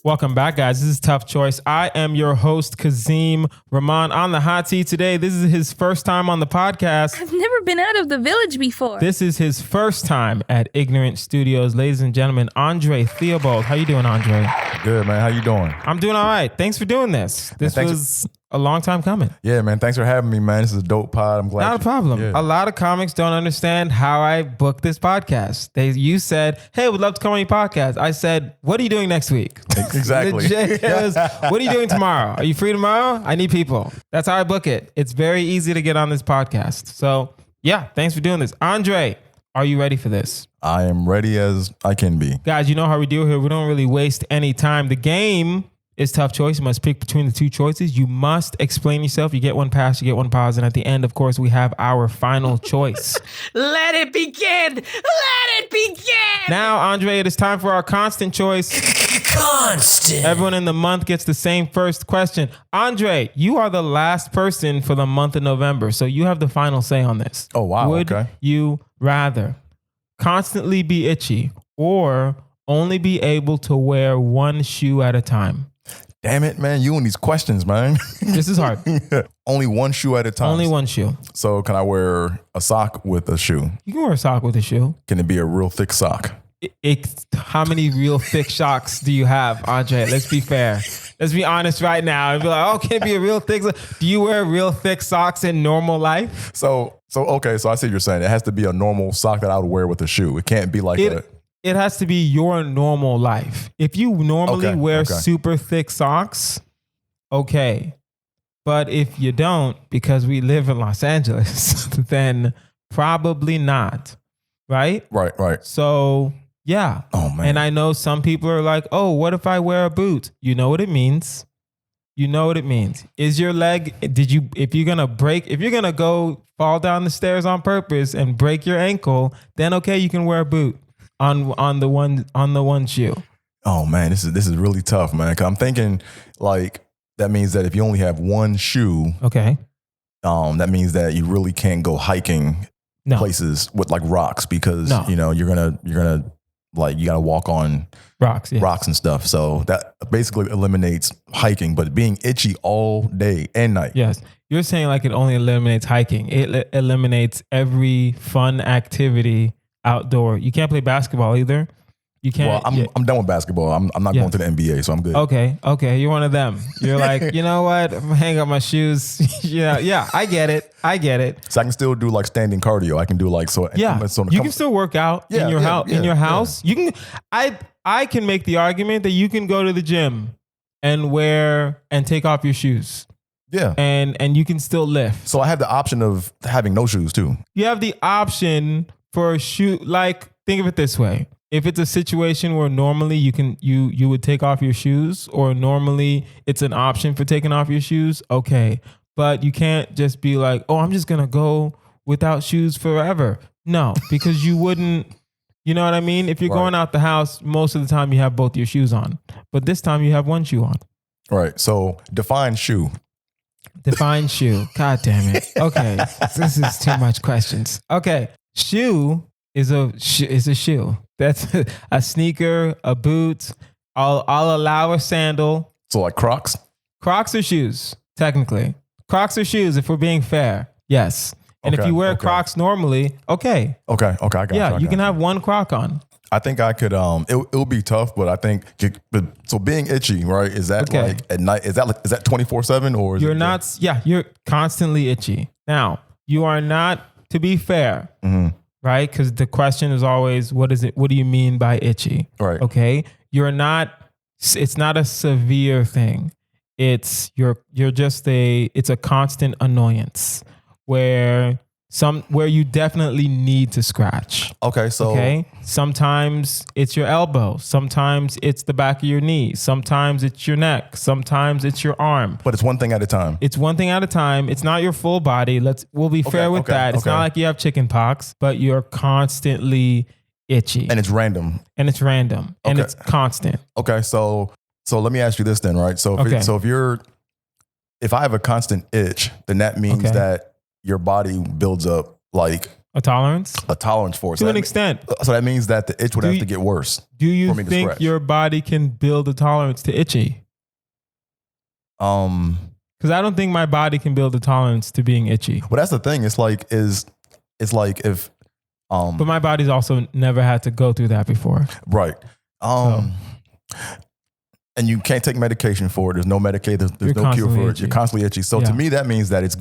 Welcome back, guys. This is Tough Choice. I am your host, Kazeem. Rahman on the hot seat today. This is his first time on the podcast. I've never been out of the village before. This is his first time at Ignorant Studios. Ladies and gentlemen, Andre Theobold. How you doing, Andre? Good, man. How you doing? I'm doing all right. Thanks for doing this. This was a long time coming. Yeah, man. Thanks for having me, man. This is a dope pod. I'm glad. Not a problem. Yeah. A lot of comics don't understand how I booked this podcast. You said, hey, we'd love to come on your podcast. I said, what are you doing next week? Exactly. What are you doing tomorrow? Are you free tomorrow? I need people. That's how I book it. It's very easy to get on this podcast. So yeah, thanks for doing this. Andre, are you ready for this? I am ready as I can be. Guys, you know how we do here. We don't really waste any time. The game is Tough Choice. You must pick between the two choices. You must explain yourself. You get one pass, you get one pause. And at the end, of course, we have our final choice. Let it begin. Let it begin. Now, Andre, it is time for our constant choice. Constant. Everyone in the month gets the same first question. Andre, you are the last person for the month of November, so you have the final say on this. Oh, wow. Would Okay. you rather constantly be itchy or only be able to wear one shoe at a time? Damn it, man. You and these questions, man. This is hard. Only one shoe at a time. Only one shoe. So can I wear a sock with a shoe? You can wear a sock with a shoe. Can it be a real thick sock? How many real thick socks do you have, Andre? Let's be fair. Let's be honest right now. And be like, oh, can it be a real thick? Do you wear real thick socks in normal life? So okay. So I see what you're saying. It has to be a normal sock that I would wear with a shoe. It can't be like It has to be your normal life. If you normally wear super thick socks, okay. But if you don't, because we live in Los Angeles, then probably not. Right? Right. So, yeah. Oh, man. And I know some people are like, oh, what if I wear a boot? You know what it means. You know what it means. Is your leg, if you're going to go fall down the stairs on purpose and break your ankle, then okay, you can wear a boot. On the one shoe. Oh man, this is really tough, man. 'Cause I'm thinking like that means that if you only have one shoe, okay, that means that you really can't go hiking places with like rocks because you know you're gonna like you gotta walk on rocks and stuff. So that basically eliminates hiking, but being itchy all day and night. Yes, you're saying like it only eliminates hiking. It eliminates every fun activity. Outdoor. You can't play basketball either. You can't. Well, I'm done with basketball. I'm not going to the NBA, so I'm good. Okay. You're one of them. You're like, you know what? I'm gonna hang up my shoes. Yeah. I get it. So I can still do like standing cardio. I can do like so. Yeah. You can still work out in your house. In your house, you can. I can make the argument that you can go to the gym and take off your shoes. Yeah. And you can still lift. So I have the option of having no shoes too. You have the option for a shoe, like think of it this way. If it's a situation where normally you would take off your shoes or normally it's an option for taking off your shoes, okay. But you can't just be like, oh, I'm just going to go without shoes forever. No, because you wouldn't, you know what I mean? If you're going out the house, most of the time you have both your shoes on. But this time you have one shoe on. Right. So define shoe. Define shoe. God damn it. Okay. This is too much questions. Okay. Shoe is a shoe. That's a sneaker, a boot. I'll allow a sandal. So like Crocs? Crocs are shoes, technically. Crocs are shoes if we're being fair. Yes. And if you wear Crocs normally, okay. Okay, I got you. Yeah, you can have one Croc on. I think I could, it'll be tough, but I think, so being itchy, right? Is that like at night, is that 24/7 or is you're not, you're constantly itchy. Now, you are not, to be fair, right? Because the question is always, what do you mean by itchy? Right. Okay. It's not a severe thing. It's it's a constant annoyance where you definitely need to scratch. Okay. So sometimes it's your elbow. Sometimes it's the back of your knee. Sometimes it's your neck. Sometimes it's your arm. But it's one thing at a time. It's one thing at a time. It's not your full body. We'll be fair with that. It's not like you have chicken pox, but you're constantly itchy. And it's random. And it's constant. Okay. So let me ask you this then, right? So if I have a constant itch, then that means that your body builds up like A tolerance? A tolerance for it. To an extent. So that means that the itch would have to get worse. Do you think your body can build a tolerance to itchy? Because I don't think my body can build a tolerance to being itchy. Well, that's the thing. It's like if but my body's also never had to go through that before. Right. And you can't take medication for it. There's no medication. There's no cure for it. You're constantly itchy. So to me, that means that it's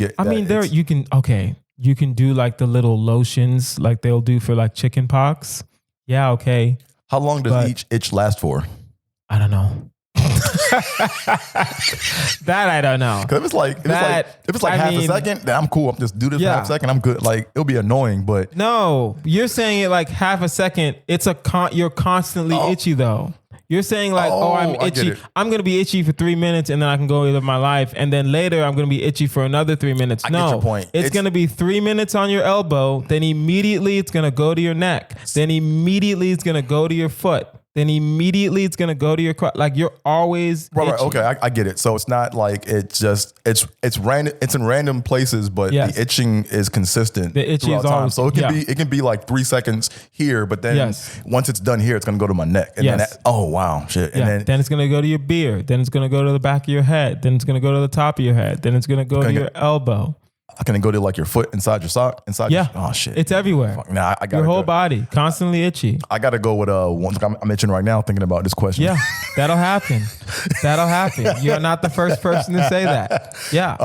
you can do like the little lotions like they'll do for like chicken pox. Yeah, okay. How long does each itch last for? I don't know. That I don't know. Because if it's like half a second, then I'm cool. I'm just do this for half a second. I'm good. Like it'll be annoying, but no, you're saying it like half a second. It's you're constantly itchy though. You're saying like, I'm itchy. I'm going to be itchy for 3 minutes and then I can go live my life. And then later I'm going to be itchy for another 3 minutes. I get your point. It's going to be 3 minutes on your elbow. Then immediately it's going to go to your neck. Then immediately it's going to go to your foot. Then immediately it's going to go to your like you're always right. Okay, I get it. So it's not like it's random. It's in random places, but the itching is consistent. The itching is always, so it can be like 3 seconds here, but then once it's done here, it's going to go to my neck. And then shit. And then it's going to go to your beard. Then it's going to go to the back of your head. Then it's going to go to the top of your head. Then it's going to go to your elbow. I can go to like your foot inside your sock, oh shit, it's everywhere. Nah, I got your whole body constantly itchy. I gotta go with one. I'm itching right now thinking about this question. Yeah, that'll happen. You're not the first person to say that. Yeah.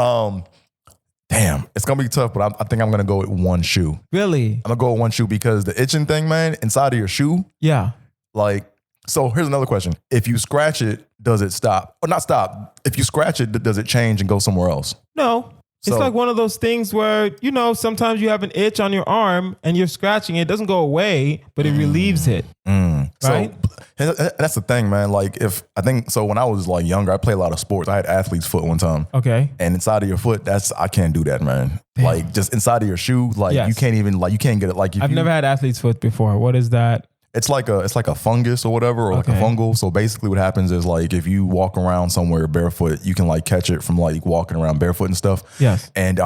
Damn, it's gonna be tough, but I think I'm gonna go with one shoe. Really? I'm gonna go with one shoe because the itching thing, man, inside of your shoe. Yeah. Like, so here's another question: if you scratch it, does it stop or not stop? If you scratch it, does it change and go somewhere else? No. It's like one of those things where, sometimes you have an itch on your arm and you're scratching it. It doesn't go away, but it relieves it. Right? So that's the thing, man. Like when I was like younger, I played a lot of sports. I had athlete's foot one time. Okay. And inside of your foot, I can't do that, man. Damn. Like just inside of your shoe, like you can't even, like you can't get it. Like I've never had athlete's foot before. What is that? It's like a fungus or whatever, or like a fungal. So basically what happens is like if you walk around somewhere barefoot, you can like catch it from like walking around barefoot and stuff. Yes. And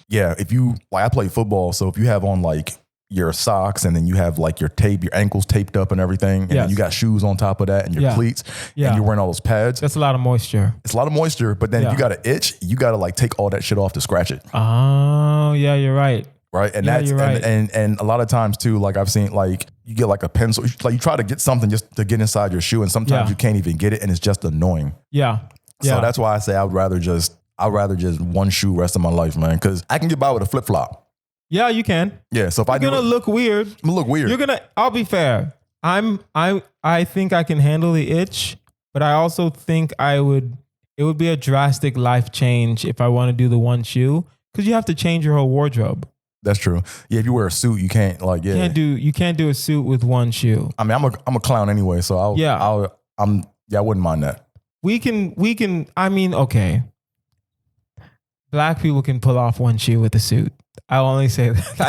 if you like, I play football. So if you have on like your socks and then you have like your ankles taped up and everything, and then you got shoes on top of that and your cleats, and you're wearing all those pads. That's a lot of moisture. It's a lot of moisture, but then if you got an itch, you got to like take all that shit off to scratch it. Oh, yeah, you're right. Right. And that's right. and a lot of times too, like I've seen like you get like a pencil, like you try to get something just to get inside your shoe and sometimes you can't even get it and it's just annoying. Yeah. So that's why I say I'd rather just one shoe rest of my life, man. Cause I can get by with a flip flop. Yeah, you can. Yeah. So if you're gonna look weird. I'm gonna look weird. I'll be fair. I think I can handle the itch, but I also think it would be a drastic life change if I want to do the one shoe. Cause you have to change your whole wardrobe. That's true. Yeah, if you wear a suit, you can't like You can't do a suit with one shoe. I mean, I'm a clown anyway, so I wouldn't mind that. We can. I mean, okay. Black people can pull off one shoe with a suit. I'll only say that.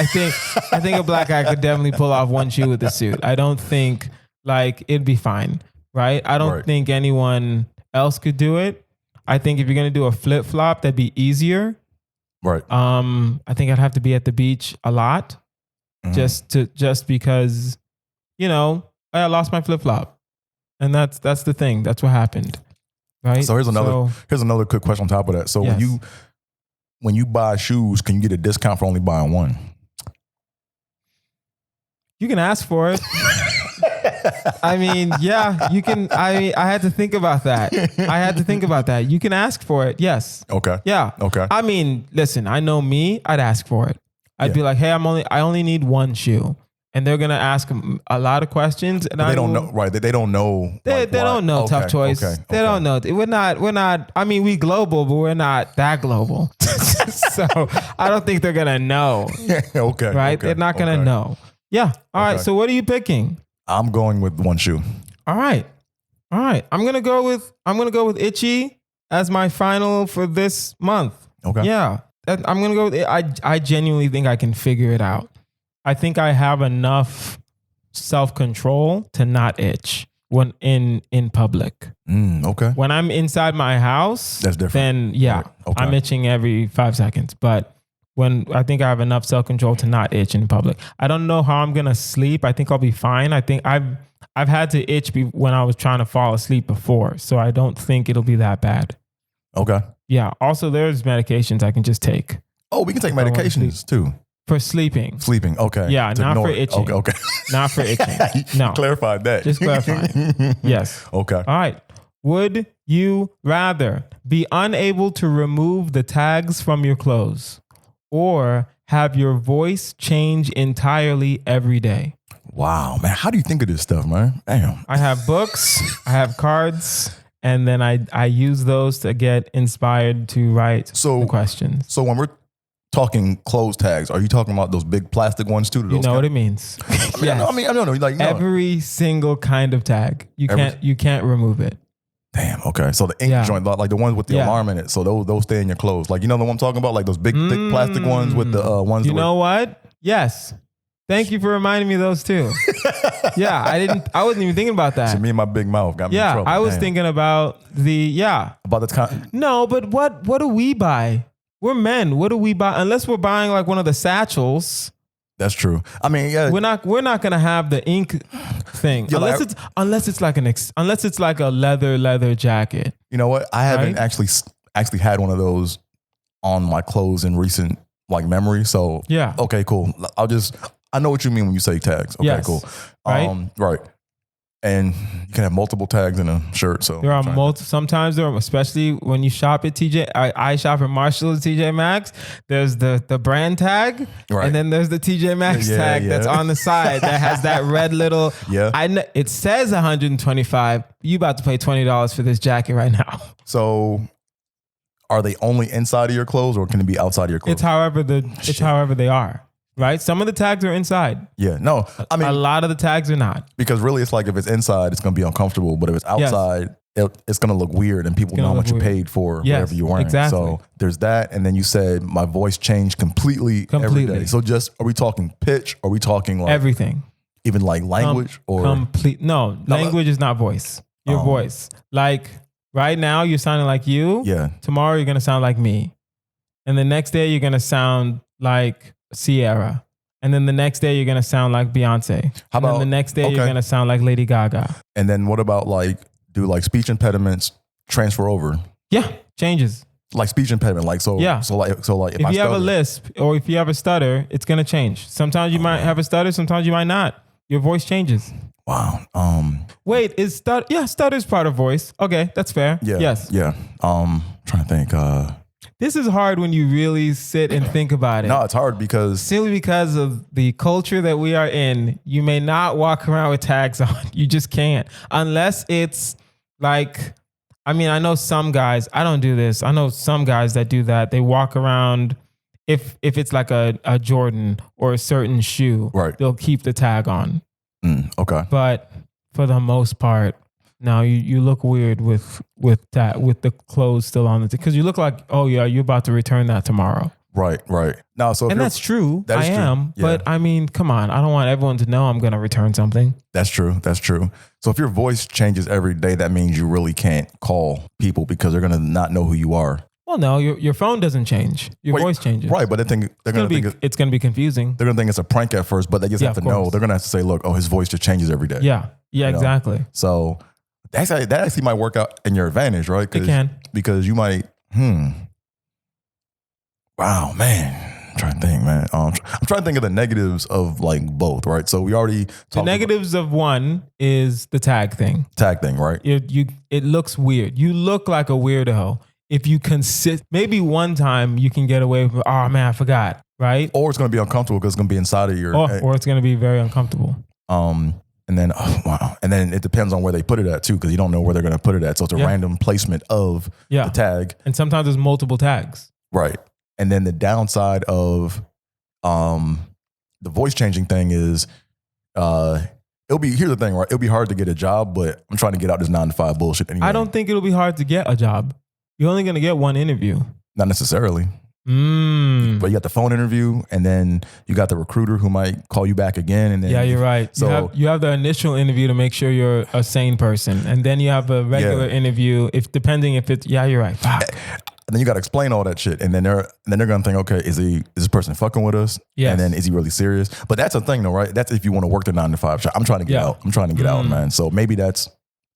I think a black guy could definitely pull off one shoe with a suit. I don't think like it'd be fine, right? I don't think anyone else could do it. I think if you're gonna do a flip flop, that'd be easier. Right. I think I'd have to be at the beach a lot, just because, I lost my flip flop, and that's the thing. That's what happened. Right. So here's another quick question on top of that. So when you buy shoes, can you get a discount for only buying one? You can ask for it. I mean, yeah, you can. I had to think about that. You can ask for it. Yes. Okay. Yeah. Okay. I mean, listen, I know me, I'd ask for it. I'd be like, hey, I only need one shoe. And they're going to ask a lot of questions. And they don't know, right? They don't know. They don't know. Tough choice. They don't know. We're not, I mean, we global, but we're not that global. So I don't think they're going to know. Okay. Right? They're not going to know. Yeah. All right. So what are you picking? I'm going with one shoe. All right. I'm gonna go with itchy as my final for this month. Okay. Yeah. I'm gonna go with it. I genuinely think I can figure it out. I think I have enough self-control to not itch when in public. Okay. When I'm inside my house, that's different. Then Right. Okay. I'm itching every 5 seconds. But when I think I have enough self-control to not itch in public. I don't know how I'm going to sleep. I think I'll be fine. I think I've had to itch when I was trying to fall asleep before. So I don't think it'll be that bad. Okay. Yeah. Also, there's medications I can just take. Oh, we can take medications too. For sleeping. Sleeping. Okay. Yeah. Not for itching. Okay. Not for itching. No. Clarified that. Just clarifying. Yes. Okay. All right. Would you rather be unable to remove the tags from your clothes or have your voice change entirely every day? Wow, man. How do you think of this stuff, man? Damn. I have books, I have cards, and then I use those to get inspired to write the questions. So when we're talking clothes tags, are you talking about those big plastic ones too? You know what it means. I don't know. Like, every single kind of tag. You can't remove it. Damn. Okay. So the ink joint, like the ones with the alarm in it. So those stay in your clothes. Like, you know the one I'm talking about? Like those big, thick plastic ones with the ones. You know what? Yes. Thank you for reminding me of those too. Yeah. I wasn't even thinking about that. So me and my big mouth got me in trouble. I was thinking about about the kind. No, but what do we buy? We're men. What do we buy? Unless we're buying like one of the satchels. That's true. I mean, yeah, we're not gonna have the ink thing unless it's like a leather jacket. You know what? I haven't actually had one of those on my clothes in recent memory. So yeah, okay, cool. I know what you mean when you say tags. Okay, yes. cool. Right. And you can have multiple tags in a shirt. So there are sometimes there are, especially when you shop at TJ. I shop at Marshall at TJ Maxx. There's the brand tag, right, and then there's the TJ Maxx tag that's on the side that has that red little. Yeah. It says $125. You about to pay $20 for this jacket right now. So, are they only inside of your clothes, or can it be outside of your clothes? It's however they are. Right? Some of the tags are inside. Yeah. No, I mean, a lot of the tags are not. Because really it's like if it's inside, it's going to be uncomfortable. But if it's outside, it's going to look weird and people know how much you paid for whatever you're wearing. Exactly. So there's that. And then you said my voice changed completely. Every day. So are we talking pitch? Are we talking like everything? Even like language or? No, language is not voice. Your voice. Like right now you're sounding like you. Yeah. Tomorrow you're going to sound like me. And the next day you're going to sound like Sierra. And then the next day you're gonna sound like Beyonce. And then the next day you're gonna sound like Lady Gaga. And then what about do speech impediments transfer over? Yeah, changes. Like speech impediment, So if you have a lisp or if you have a stutter, it's gonna change. Sometimes you might have a stutter, sometimes you might not. Your voice changes. Wow. Wait, stutter's part of voice. Okay, that's fair. Yeah. Yes. Yeah. Trying to think. This is hard when you really sit and think about it. No, it's hard simply because of the culture that we are in. You may not walk around with tags on. You just can't. Unless it's like, I know some guys, I don't do this. I know some guys that do that. They walk around, if it's like a Jordan or a certain shoe, right, they'll keep the tag on. Okay. But for the most part, no, you look weird with the clothes still on because you look like, oh yeah, you're about to return that tomorrow. Right. Now, that's true. That is I am, true. Yeah. But come on, I don't want everyone to know I'm going to return something. That's true. So if your voice changes every day, that means you really can't call people because they're going to not know who you are. Well, no, your phone doesn't change. Your voice changes. Right, but they're going to think it's going to be confusing. They're going to think it's a prank at first, but they just have to know. They're going to have to say, look, his voice just changes every day. Yeah, exactly. So that actually might work out in your advantage, right? It can. Because you might, wow, man. I'm trying to think, man. I'm trying to think of the negatives of both, right? So we already talked the negatives of one is the tag thing. Tag thing, right? It looks weird. You look like a weirdo if you maybe one time you can get away with, oh man, I forgot, right? Or it's going to be uncomfortable because it's going to be inside of your... Or it's going to be very uncomfortable. And then, and then it depends on where they put it at too, because you don't know where they're going to put it at. So it's a random placement of the tag. And sometimes there's multiple tags. Right. And then the downside of the voice changing thing is, here's the thing, right? It'll be hard to get a job, but I'm trying to get out this 9-to-5 bullshit anyway. I don't think it'll be hard to get a job. You're only going to get one interview. Not necessarily. But you got the phone interview, and then you got the recruiter who might call you back again. And then you're right. So you have the initial interview to make sure you're a sane person, and then you have a regular interview. Depending if it's you're right. And then you got to explain all that shit. And then they're going to think, okay, is this person fucking with us? Yes. And then is he really serious? But that's a thing though, right? That's if you want to work the 9 to 5 job. I'm trying to get out. I'm trying to get out, man. So maybe that's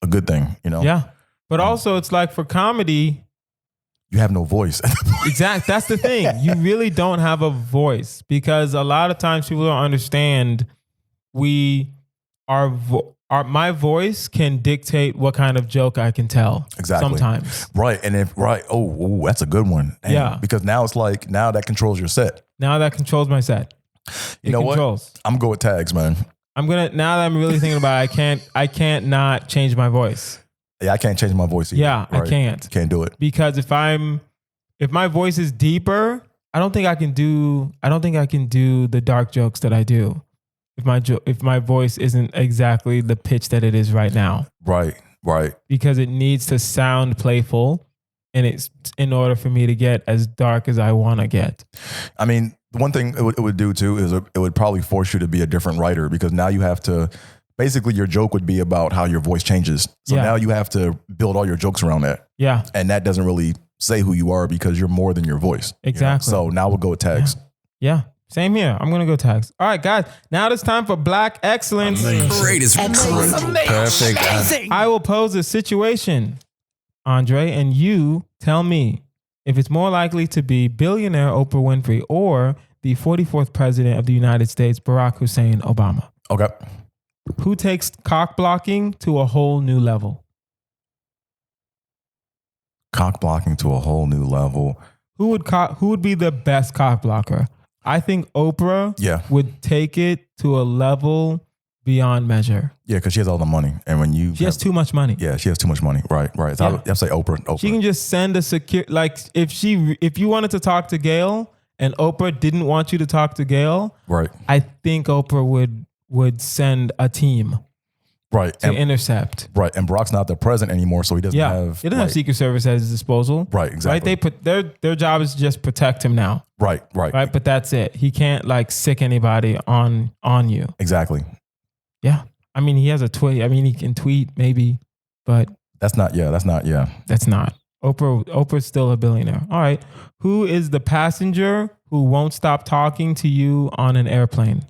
a good thing, you know? Yeah. But also it's like for comedy, you have no voice. Exactly. That's the thing. You really don't have a voice because a lot of times people don't understand my voice can dictate what kind of joke I can tell. Exactly. Sometimes. Right. And that's a good one. Damn. Yeah. Because now it's like, now that controls your set. Now that controls my set. You know controls. What? I'm going to go with tags, man. Now that I'm really thinking about it, I can't not change my voice. Yeah, I can't change my voice either. Yeah, right? I can't. Can't do it. Because if my voice is deeper, I don't think I can do the dark jokes that I do. If my voice isn't exactly the pitch that it is right now. Right. Because it needs to sound playful, and it's in order for me to get as dark as I want to get. I mean, one thing it would do too is it would probably force you to be a different writer because now you have to, basically your joke would be about how your voice changes. So now you have to build all your jokes around that. Yeah. And that doesn't really say who you are because you're more than your voice. Exactly. You know? So now we'll go with tags. Yeah. Same here. I'm going to go tags. All right, guys. Now it's time for Black Excellence. Greatest. Perfect. I will pose a situation, Andre, and you tell me if it's more likely to be billionaire Oprah Winfrey or the 44th president of the United States, Barack Hussein Obama. Okay. Who takes cock blocking to a whole new level? Cock blocking to a whole new level. Who would be the best cock blocker? I think Oprah would take it to a level beyond measure. Yeah, because she has all the money. And when she has too much money. Yeah, she has too much money. Right. So yeah. I'll say Oprah. She can just send a secure, like if you wanted to talk to Gail and Oprah didn't want you to talk to Gail, right? I think Oprah would send a team. Right. To intercept. Right. And Barack's not the president anymore, so he doesn't have... He doesn't have Secret Service at his disposal. Right, exactly. Right? They put their job is to just protect him now. Right. Right? But that's it. He can't like sick anybody on you. Exactly. Yeah. I mean, he has a tweet. I mean, he can tweet maybe, but... That's not. That's not. Oprah's still a billionaire. All right. Who is the passenger who won't stop talking to you on an airplane?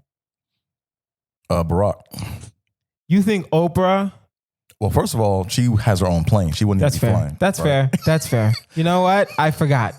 Barack. You think Oprah? Well, first of all, she has her own plane. She wouldn't even be flying. That's fair. That's fair. You know what? I forgot.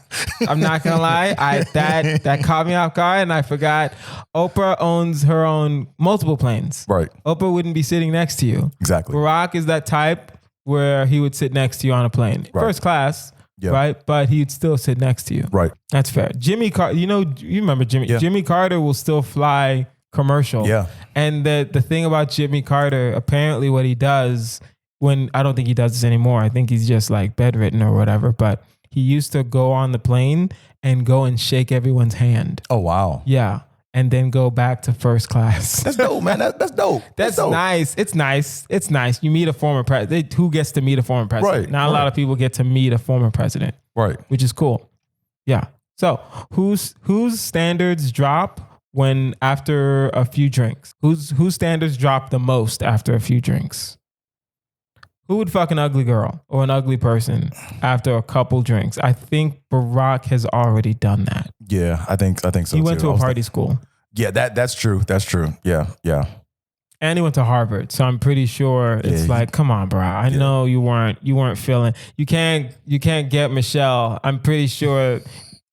I'm not gonna lie. That caught me off guard, and I forgot. Oprah owns her own multiple planes. Right. Oprah wouldn't be sitting next to you. Exactly. Barack is that type where he would sit next to you on a plane, first class. Yeah. Right, but he'd still sit next to you. Right. That's fair. Jimmy Carter. You remember Jimmy? Yeah. Jimmy Carter will still fly commercial. Yeah. And the thing about Jimmy Carter, apparently what he does I don't think he does this anymore. I think he's just like bedridden or whatever, but he used to go on the plane and go and shake everyone's hand. Oh, wow. Yeah. And then go back to first class. That's dope, man. That's dope. That's dope. Nice. It's nice. It's nice. You meet a former president. Who gets to meet a former president? Right. Not a lot of people get to meet a former president. Right. Which is cool. Yeah. So whose standards drop when after a few drinks? Whose standards drop the most after a few drinks? Who would fuck an ugly girl or an ugly person after a couple drinks? I think Barack has already done that. Yeah, I think so. He went to a party school. Yeah, that's true. That's true. Yeah. And he went to Harvard, so I'm pretty sure it's like, come on, bro. I know you weren't feeling. You can't get Michelle. I'm pretty sure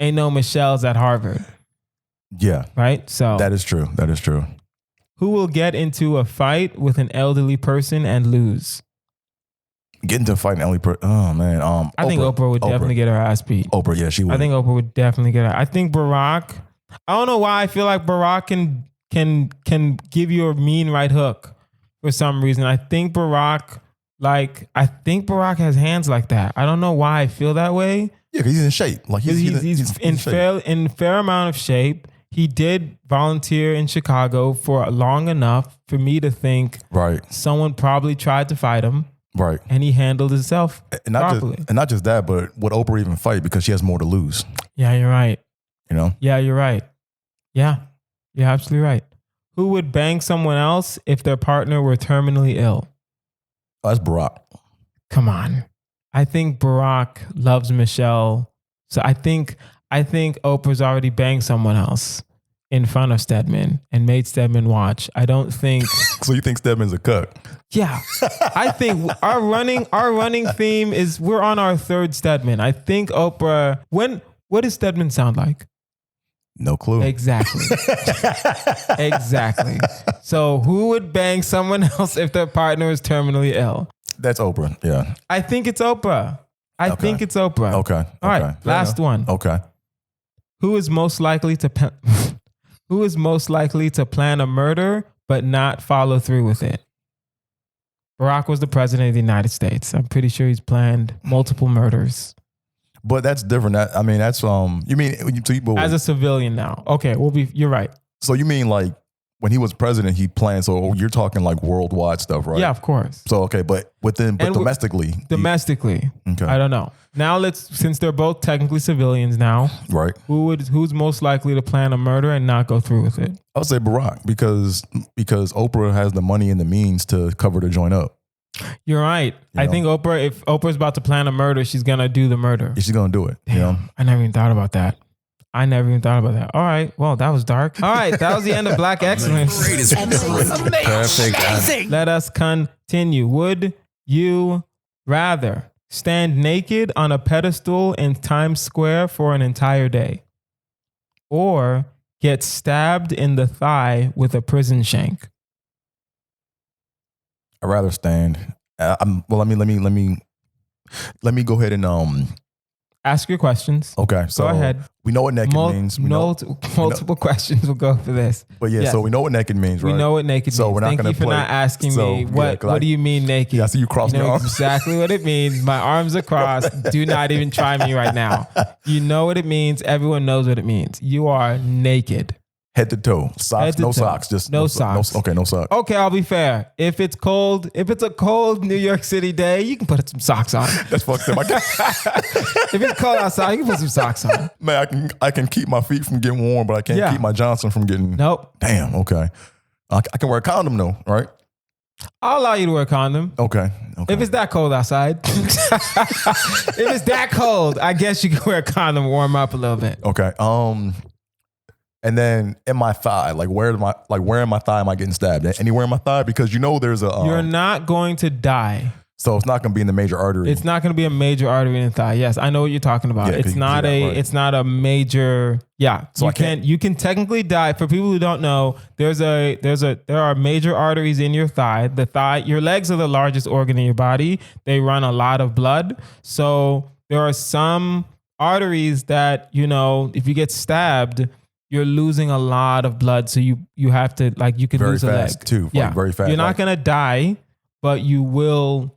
ain't no Michelles at Harvard. Yeah. Right. So that is true. Who will get into a fight with an elderly person and lose? Get into a fight and elderly person. Oh man. I think Oprah would definitely get her ass beat. Oprah, yeah, she would. I think Oprah would definitely get her. I think Barack. I don't know why I feel like Barack can give you a mean right hook for some reason. I think Barack has hands like that. I don't know why I feel that way. Yeah, because he's in shape. Like he's in fair amount of shape. He did volunteer in Chicago for long enough for me to think someone probably tried to fight him. Right. And he handled himself properly. And not just that, but would Oprah even fight because she has more to lose? Yeah, you're right. You know? Yeah, you're right. Yeah, you're absolutely right. Who would bang someone else if their partner were terminally ill? Oh, that's Barack. Come on. I think Barack loves Michelle So I think Oprah's already banged someone else in front of Stedman and made Stedman watch. I don't think. So you think Stedman's a cuck? Yeah, I think our running theme is we're on our third Stedman. I think Oprah. What does Stedman sound like? No clue. Exactly. Exactly. So who would bang someone else if their partner is terminally ill? That's Oprah. Yeah. I think it's Oprah. I think it's Oprah. Okay. All right. Last one. Okay. Who is most likely to plan a murder but not follow through with it? Barack was the president of the United States. I'm pretty sure he's planned multiple murders. But that's different. That's you mean as a civilian now? Okay, you're right. So you mean like when he was president, he planned. So you're talking like worldwide stuff, right? Yeah, of course. So okay, but domestically. Domestically, okay. I don't know. Now since they're both technically civilians now, right? Who's most likely to plan a murder and not go through with it? I would say Barack because Oprah has the money and the means to cover the joint up. You're right. I think if Oprah's about to plan a murder, she's gonna do the murder. She's gonna do it. Damn, you know? I never even thought about that. All right. Well, that was dark. All right. That was the end of Black Excellence. Perfect. Let us continue. Would you rather stand naked on a pedestal in Times Square for an entire day, or get stabbed in the thigh with a prison shank? I'd rather stand. Let me go ahead and ask your questions. Okay, so go ahead. We know what naked means. Multiple questions will go for this. But yeah, so we know what naked means, right? We know what naked means. So we're not going to Thank you for not asking me what do you mean naked? Yeah, I see you cross your arms. Exactly what it means. My arms are crossed. Do not even try me right now. You know what it means. Everyone knows what it means. You are naked. Head to toe. Socks, no socks. Just no socks. No socks. Okay, I'll be fair. If it's a cold New York City day, you can put some socks on. That's fucked up. If it's cold outside, you can put some socks on. Man, I can keep my feet from getting warm, but I can't keep my Johnson from getting. Nope. Damn. Okay. I can wear a condom though, right? I'll allow you to wear a condom. Okay. If it's that cold outside, if it's that cold, I guess you can wear a condom, warm up a little bit. Okay. And then in my thigh, where in my thigh am I getting stabbed? Anywhere in my thigh? Because there's a. You're not going to die. So it's not going to be in the major artery. It's not going to be a major artery in the thigh. Yes, I know what you're talking about. It's not It's not a major. Yeah. So you can technically die. For people who don't know, there are major arteries in your thigh. The thigh, your legs are the largest organ in your body. They run a lot of blood. So there are some arteries that if you get stabbed, you're losing a lot of blood, so you have to you could lose a leg too. Yeah, very fast. You're not gonna die, but you will.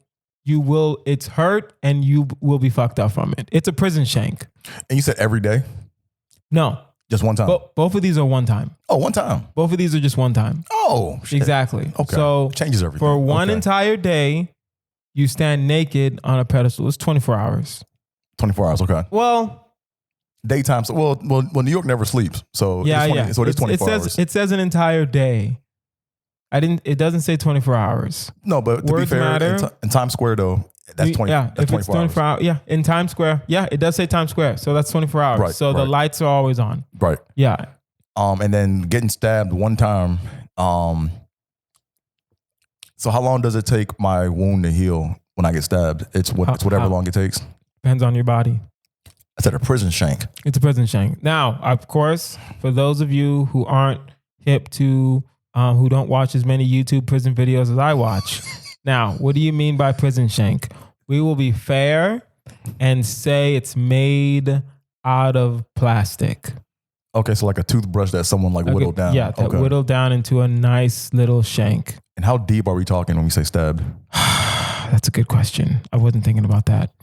It's hurt, and you will be fucked up from it. It's a prison shank. And you said every day? No, just one time. Both of these are one time. Oh, one time. Both of these are just one time. Oh, shit. Exactly. Okay. So changes everything. For one entire day, you stand naked on a pedestal. It's 24 hours. 24 hours. Okay. Well. Daytime. So, well, New York never sleeps. So So it's 24 hours. It says an entire day. It doesn't say 24 hours. No, but to be fair, in Times Square though, that's 20. Yeah, that's if it's 24 hours. Yeah, in Times Square. Yeah, it does say Times Square. So that's 24 hours. Right, so the lights are always on. Right. Yeah. And then getting stabbed one time. So how long does it take my wound to heal when I get stabbed? It's whatever long it takes. Depends on your body. I said a prison shank. It's a prison shank. Now, of course, for those of you who aren't hip to, who don't watch as many YouTube prison videos as I watch. Now, what do you mean by prison shank? We will be fair and say it's made out of plastic. Okay, so like a toothbrush that someone whittled down. Yeah, that whittled down into a nice little shank. And how deep are we talking when we say stabbed? That's a good question. I wasn't thinking about that.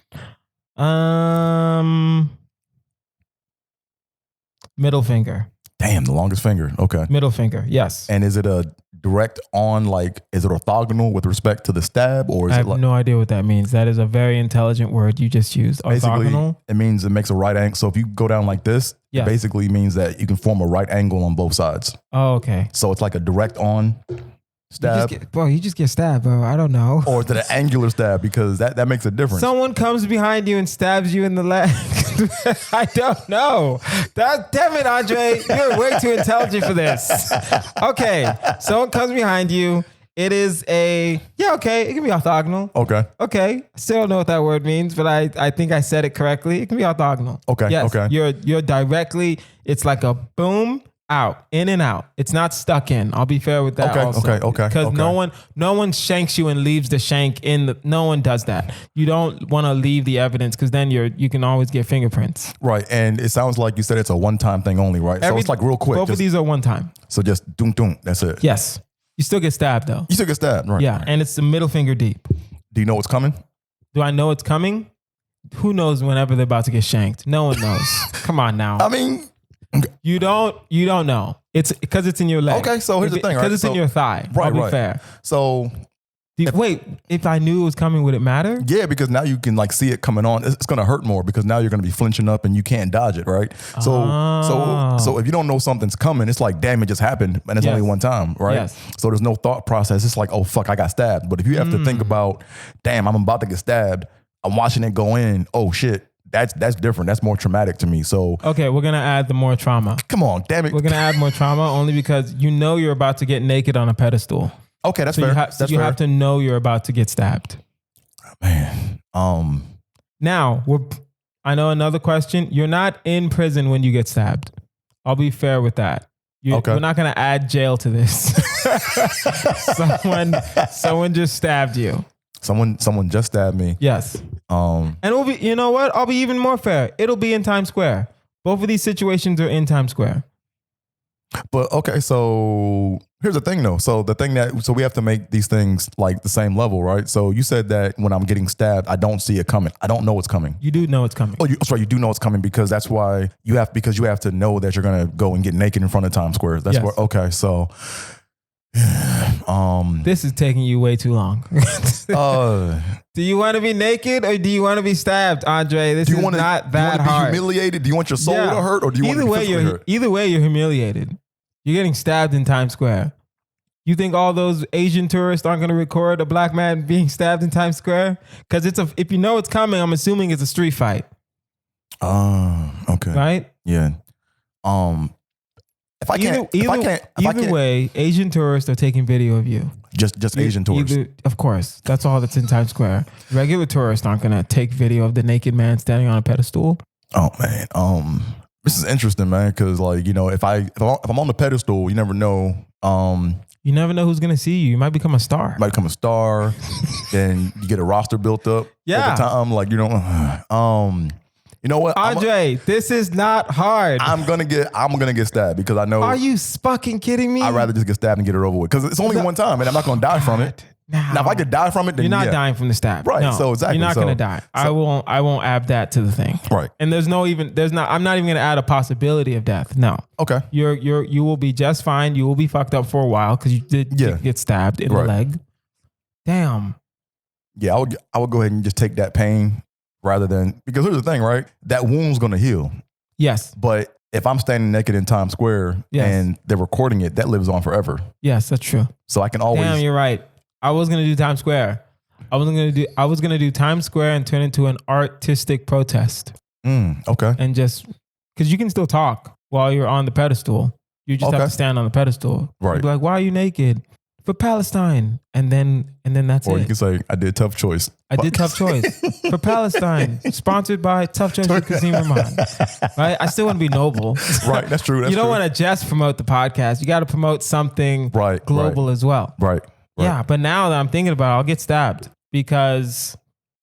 Middle finger. Damn, the longest finger. Okay. Middle finger, yes. And is it a direct on, is it orthogonal with respect to the stab, or is I have no idea what that means. That is a very intelligent word you just used. Orthogonal. Basically, it means it makes a right angle. So if you go down like this, it basically means that you can form a right angle on both sides. Oh, okay. So it's like a direct on stab. You just get stabbed, bro. I don't know. Or to the angular stab, because that makes a difference. Someone comes behind you and stabs you in the leg. I don't know. Damn it, Andre. You're way too intelligent for this. Okay. Someone comes behind you. It is it can be orthogonal. Okay. Still don't know what that word means, but I think I said it correctly. It can be orthogonal. Okay. Yes, okay. You're directly, it's like a boom, out, in and out. It's not stuck in. I'll be fair with that also. Okay. Because no one shanks you and leaves the shank in no one does that. You don't want to leave the evidence because then you can always get fingerprints. Right. And it sounds like you said it's a one-time thing only, right? So it's like real quick. Both of these are one time. So just doom, that's it. Yes. You still get stabbed though. You still get stabbed, right? Yeah, and it's the middle finger deep. Do you know what's coming? Do I know it's coming? Who knows whenever they're about to get shanked? No one knows. Come on now. I mean, you don't know. It's because it's in your leg. Okay, so here's the thing, right? Because it's in your thigh. Right, I'll be fair. So if I knew it was coming, would it matter? Yeah, because now you can like see it coming on. It's going to hurt more because now you're going to be flinching up and you can't dodge it, right? So if you don't know something's coming, it's like, damn, it just happened, and it's only one time, right? Yes. So there's no thought process. It's like, oh fuck, I got stabbed. But if you have to think about, damn, I'm about to get stabbed. I'm watching it go in. Oh shit. That's different. That's more traumatic to me. So okay, we're gonna add the more trauma. Come on, damn it. We're gonna add more trauma only because you're about to get naked on a pedestal. Okay, that's fair. You have to know you're about to get stabbed. Man. Now I know another question. You're not in prison when you get stabbed. I'll be fair with that. We're not gonna add jail to this. Someone just stabbed you. Someone just stabbed me. Yes. And it'll be, you know what? I'll be even more fair. It'll be in Times Square. Both of these situations are in Times Square. But okay, so here's the thing though. So we have to make these things like the same level, right? So you said that when I'm getting stabbed, I don't see it coming. I don't know it's coming. You do know it's coming. Oh, that's right. You do know it's coming because that's why you have to know that you're gonna go and get naked in front of Times Square. That's where. Okay, so. This is taking you way too long. Do you want to be naked or do you want to be stabbed, Andre? This is not that hard. Be humiliated? Do you want your soul to hurt or do you want to be physically hurt? Either way, you're humiliated. You're getting stabbed in Times Square. You think all those Asian tourists aren't going to record a black man being stabbed in Times Square? Because if you know it's coming, I'm assuming it's a street fight. Okay. Right? Yeah. Either way, Asian tourists are taking video of you. Just Asian tourists. Of course. That's all that's in Times Square. Regular tourists aren't going to take video of the naked man standing on a pedestal. Oh, man. This is interesting, man, because like, you know, if I'm on the pedestal, you never know. You never know who's going to see you. You might become a star. Then you get a roster built up over time. Like, you know, you know what, Andre? This is not hard. I'm gonna get stabbed because I know. Are you fucking kidding me? I'd rather just get stabbed and get it over with because it's only one time, and I'm not gonna die from it. Now, if I could die from it, then you're not dying from the stab, right? No, so exactly, you're not gonna die. I won't add that to the thing, right? And I'm not even gonna add a possibility of death. No. Okay. You will be just fine. You will be fucked up for a while because you did get stabbed in the leg. Damn. Yeah, I would go ahead and just take that pain. Rather than, because here's the thing, right? That wound's going to heal. Yes. But if I'm standing naked in Times Square and they're recording it, that lives on forever. Yes, that's true. So I can always. Damn, you're right. I was going to do Times Square. I was going to do Times Square and turn it into an artistic protest. Okay. And just, because you can still talk while you're on the pedestal. You just have to stand on the pedestal. Right. You'd be like, why are you naked? For Palestine. And then that's it. Or you can say, I did Tough Choice. I did Tough Choice for Palestine, sponsored by Tough Choice with Kazeem Rahman. Right? I still want to be noble. Right, that's true. You don't want to just promote the podcast. You got to promote something global as well. Right. Yeah, but now that I'm thinking about it, I'll get stabbed because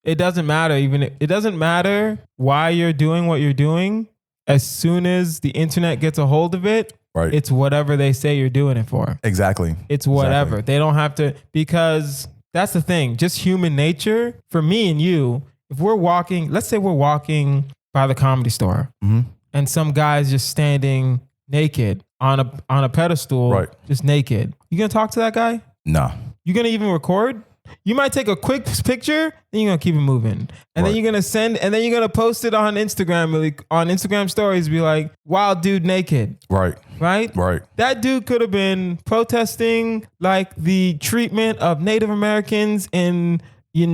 it doesn't matter. It doesn't matter why you're doing what you're doing. As soon as the internet gets a hold of it, it's whatever they say you're doing it for. Exactly. It's whatever. Exactly. They don't have to, because that's the thing. Just human nature, for me and you, if we're walking, let's say we're walking by the Comedy Store and some guy's just standing naked on a pedestal, just naked. You gonna talk to that guy? Nah. You gonna even record? You might take a quick picture, then you're gonna keep it moving. And then you're gonna post it on Instagram, on Instagram stories, be like, wild dude naked. Right? That dude could have been protesting like the treatment of Native Americans in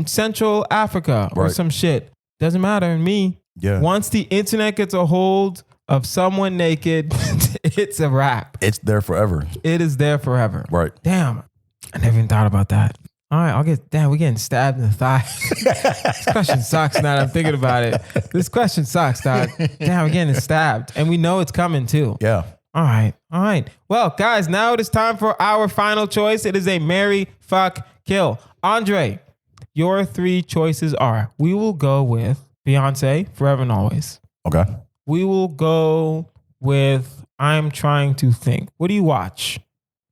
Central Africa or some shit. Doesn't matter to me. Yeah. Once the internet gets a hold of someone naked, it's a wrap. It's there forever. It is there forever. Right. Damn. I never even thought about that. All right, we're getting stabbed in the thigh. This question sucks now that I'm thinking about it. This question sucks, dog. Damn, we're getting stabbed. And we know it's coming too. Yeah. All right. Well, guys, now it is time for our final choice. It is a marry, fuck, kill. Andre, your 3 choices are, we will go with Beyonce, Forever and Always. Okay. We will go with, I'm trying to think. What do you watch?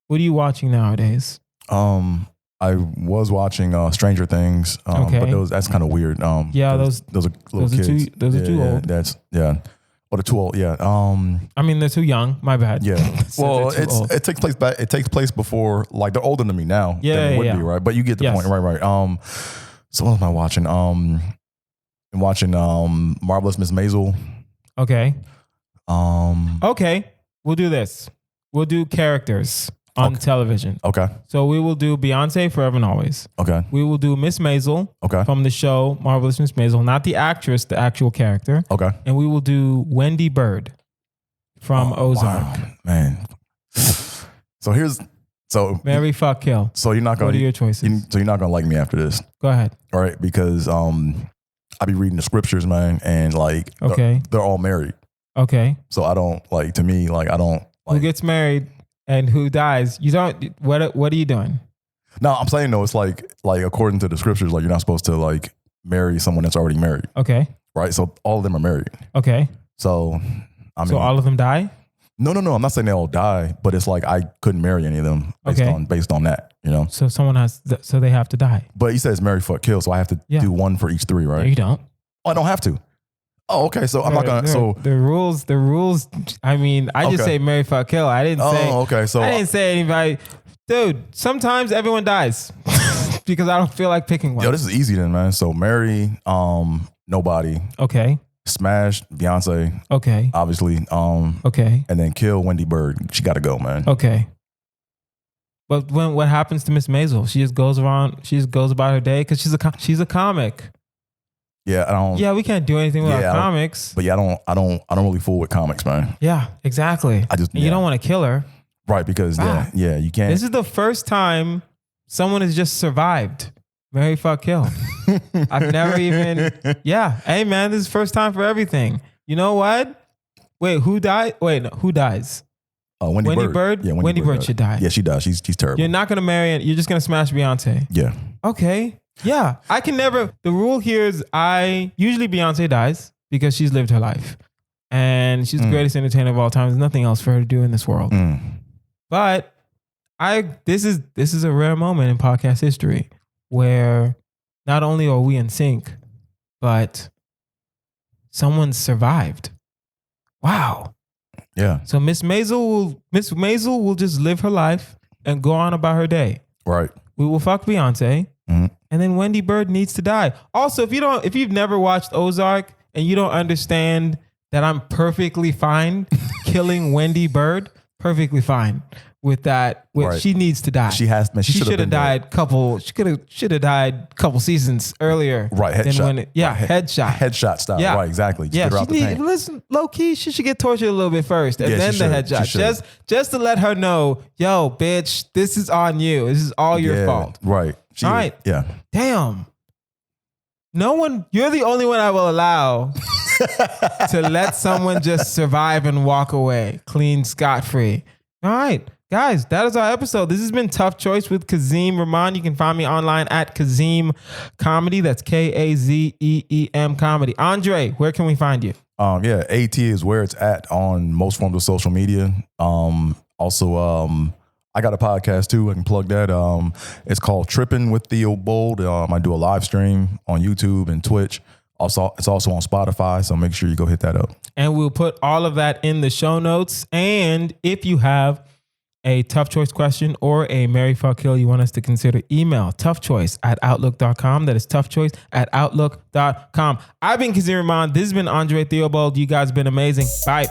What are you watching nowadays? I was watching Stranger Things, Okay. but that's kind of weird. Yeah, those are little kids. Those are too old. Or they're too old. Yeah. I mean, they're too young. My bad. Yeah. Well, it takes place back. It takes place before, like, they're older than me now. Yeah, than would be, right? But you get the point. Right. So what am I watching? I'm watching Marvelous Miss Maisel. Okay. Okay. We'll do this. We'll do characters on television. Okay. So we will do Beyonce, Forever and Always. Okay. We will do Miss Maisel. Okay. From the show Marvelous Miss Maisel, not the actress, the actual character. Okay. And we will do Wendy Bird from Ozark. Wow, man. So marry, fuck, kill. So you're not gonna. What are your choices? So you're not gonna like me after this. Go ahead. All right, because I be reading the scriptures, man, and like they're all married. Okay. So I don't like. To me, like I don't. Like, who gets married and who dies? You don't. What are you doing? No, I'm saying though, it's like according to the scriptures, like you're not supposed to like marry someone that's already married. Okay. Right. So all of them are married. Okay. So so all of them die? No. I'm not saying they all die, but it's like I couldn't marry any of them based on that, you know. So so they have to die. But he says marry, fuck, kill, so I have to do one for each 3, right? No, you don't. Oh, I don't have to. Oh, okay. So I'm not gonna. So the rules. I mean, I just say marry, fuck, kill. I didn't say. Oh, okay. So I didn't say anybody. Dude, sometimes everyone dies because I don't feel like picking one. Yo, this is easy then, man. So marry, nobody. Okay. Smash Beyonce. Okay. Obviously. Okay. And then kill Wendy Bird. She got to go, man. Okay. But what happens to Miss Maisel? She just goes around. She just goes about her day because she's a comic. Yeah, I don't. Yeah, we can't do anything without comics. But yeah, I don't really fool with comics, man. Yeah, exactly. You don't want to kill her, right? Because yeah, you can't. This is the first time someone has just survived. Marry, fuck, kill. I've never even. Yeah, hey man, this is first time for everything. You know what? Wait, who died? Wait, no, who dies? Wendy Bird. Yeah, Wendy Bird should die. Yeah, she does. She's terrible. You're not gonna marry it. You're just gonna smash Beyonce. Yeah. Okay. Yeah, I can never. The rule here is usually Beyonce dies because she's lived her life, and she's the greatest entertainer of all time. There's nothing else for her to do in this world. But this is a rare moment in podcast history where not only are we in sync, but someone survived. Wow. Yeah. So Miss Maisel will just live her life and go on about her day. Right. We will fuck Beyonce. And then Wendy Bird needs to die. Also, if you've never watched Ozark and you don't understand that I'm perfectly fine killing Wendy Bird, perfectly fine with that. She needs to die. She has. Man, she should have died. Should have died couple seasons earlier. Right. Headshot. Headshot. Headshot style. Yeah. Right. Exactly. Listen, low key, she should get tortured a little bit first, and then the headshot. Just to let her know, yo, bitch, this is on you. This is all your fault. Right. All right. Yeah. Damn. You're the only one I will allow to let someone just survive and walk away clean, scot-free. All right. Guys, that is our episode. This has been Tough Choice with Kazeem Rahman. You can find me online at Kazeem Comedy. That's Kazeem Comedy. Andre, where can we find you? Yeah, AT is where it's at on most forms of social media. Also, I got a podcast too. I can plug that. It's called Tripping with Theobold. I do a live stream on YouTube and Twitch. Also, it's also on Spotify, so make sure you go hit that up. And we'll put all of that in the show notes. And if you have a tough choice question or a marry, fuck, kill you want us to consider, email toughchoice@outlook.com. That is toughchoice@outlook.com. I've been Kazeem Rahman. This has been Andre Theobold. You guys have been amazing. Bye.